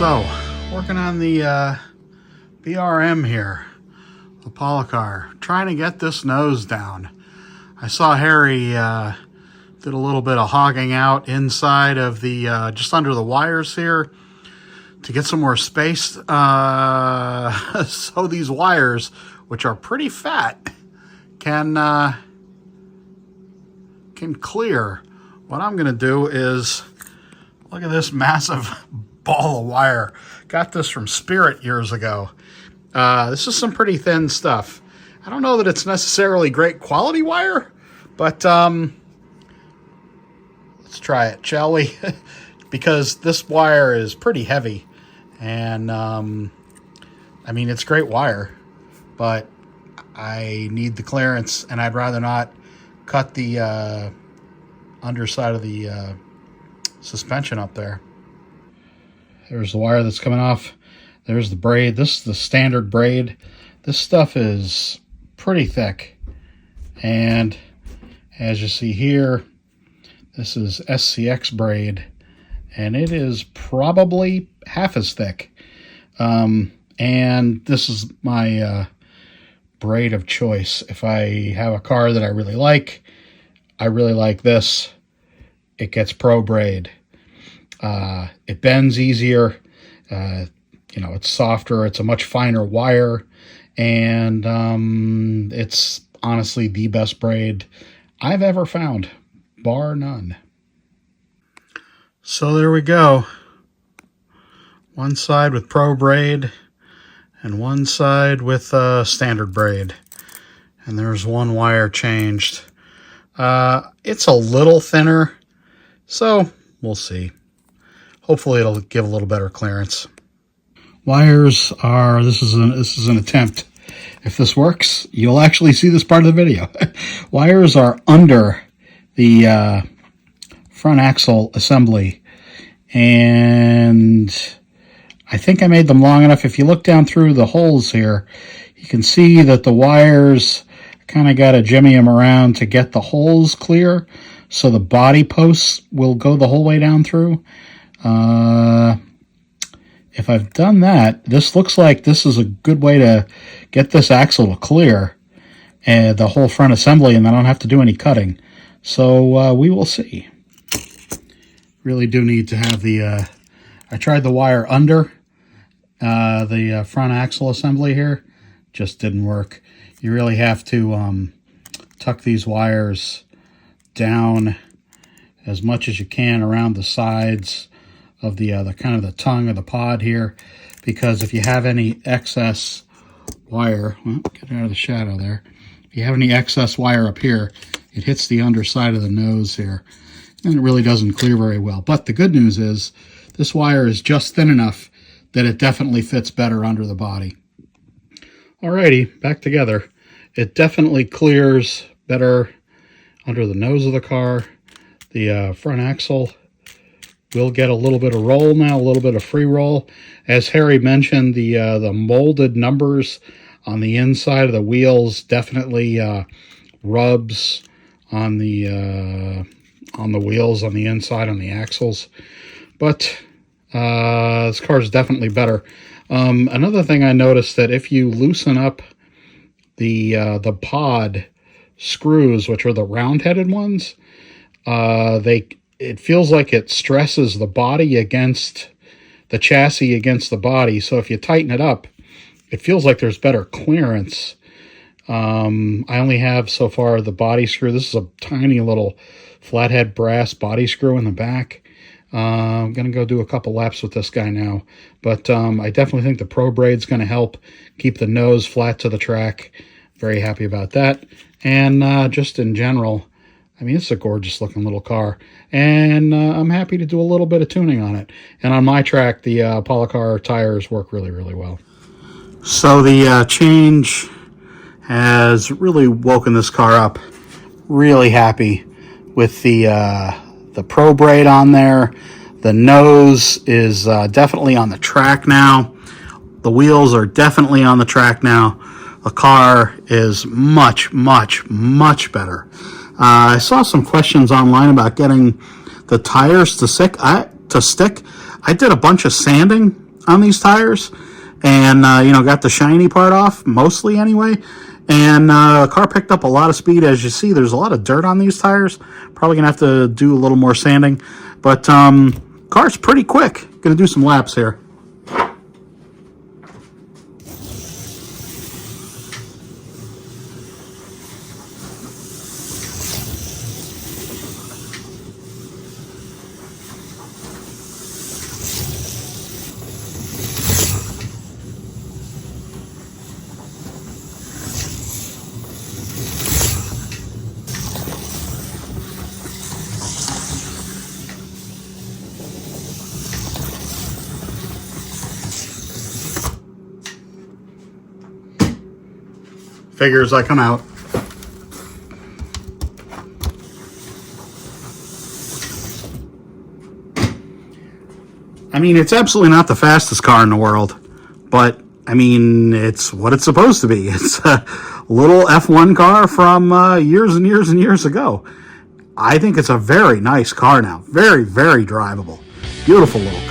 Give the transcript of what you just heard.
So, working on the BRM here, the Policar, trying to get this nose down. I saw Harry did a little bit of hogging out inside of the, just under the wires here to get some more space. So these wires, which are pretty fat, can clear. What I'm gonna do is, look at this massive ball of wire. Got this from Spirit years ago. This is some pretty thin stuff. I don't know that it's necessarily great quality wire, but let's try it, shall we? Because this wire is pretty heavy, and I mean, it's great wire, but I need the clearance, and I'd rather not cut the underside of the suspension up there. There's the wire that's coming off. There's the braid. This is the standard braid. This stuff is pretty thick. And as you see here, this is SCX braid. And it is probably half as thick. And this is my braid of choice. If I have a car that I really like this, it gets Pro braid. It bends easier, you know, it's softer, it's a much finer wire, and it's honestly the best braid I've ever found, bar none. So there we go. One side with Pro braid and one side with standard braid. And there's one wire changed. It's a little thinner, so we'll see. Hopefully it'll give a little better clearance. Wires are, this is an attempt. If this works, you'll actually see this part of the video. Wires are under the front axle assembly, and I think I made them long enough. If you look down through the holes here, you can see that the wires kind of got to jimmy them around to get the holes clear, so the body posts will go the whole way down through. If I've done that, this looks like this is a good way to get this axle to clear and the whole front assembly, and I don't have to do any cutting. So we will see. Really do need to have the, I tried the wire under the front axle assembly here. Just didn't work. You really have to tuck these wires down as much as you can around the sides of the kind of the tongue of the pod here, because if you have any excess wire, well, get out of the shadow there. If you have any excess wire up here, it hits the underside of the nose here, and it really doesn't clear very well. But the good news is this wire is just thin enough that it definitely fits better under the body. Alrighty, back together. It definitely clears better under the nose of the car. The front axle will get a little bit of roll now, a little bit of free roll. As Harry mentioned, the molded numbers on the inside of the wheels definitely rubs on the wheels on the inside on the axles. But this car is definitely better. Another thing I noticed, that if you loosen up the pod screws, which are the round-headed ones, it feels like it stresses the body against the chassis against the body. So if you tighten it up, it feels like there's better clearance. I only have so far the body screw. This is a tiny little flathead brass body screw in the back. I'm going to go do a couple laps with this guy now. But I definitely think the Pro braid's going to help keep the nose flat to the track. Very happy about that. And just in general, I mean, it's a gorgeous looking little car, and I'm happy to do a little bit of tuning on it. And on my track, the Policar tires work really, really well. So the change has really woken this car up. Really happy with the Pro braid on there. The nose is definitely on the track now. The wheels are definitely on the track now. The car is much, much, much better. I saw some questions online about getting the tires to stick. I did a bunch of sanding on these tires, and got the shiny part off, mostly anyway. And the car picked up a lot of speed. As you see, there's a lot of dirt on these tires. Probably gonna have to do a little more sanding, but car's pretty quick. Gonna do some laps here. Figures I come out. I mean, it's absolutely not the fastest car in the world, but I mean, it's what it's supposed to be. It's a little F1 car from years and years and years ago. I think it's a very nice car now. Very, very drivable. Beautiful little car.